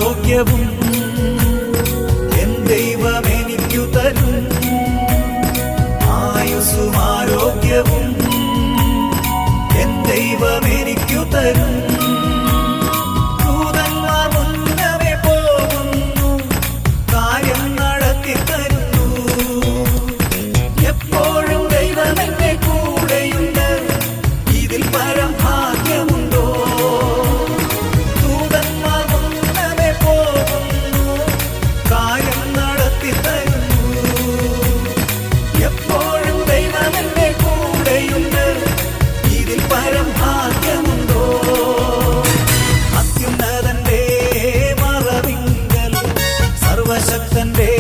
ആരോഗ്യവും എൻ ദൈവം എനിക്കു തരും. ആയുസ്സും ആരോഗ്യവും എൻ ദൈവം എനിക്കു തരും. ദൂതന്മാർ മുന്നമേ പോകുന്നു, കാര്യം നടത്തി തരുന്നു. എപ്പോഴും ദൈവം എന്റെ കൂടെയുണ്ട്, ഇതിൽ പരം ഭാഗ്യമുണ്ടോ? ദൂതന്മാർ മുന്നമേ പോകുന്നു, കാര്യം നടത്തി തരുന്നു. എപ്പോഴും ദൈവം എന്റെ കൂടെയുണ്ട്, ഇതിൽ പരം ഭാഗ്യമുണ്ടോ? അത്യുന്നതന്റെ മറവിങ്കൽ സർവശക്തന്റെ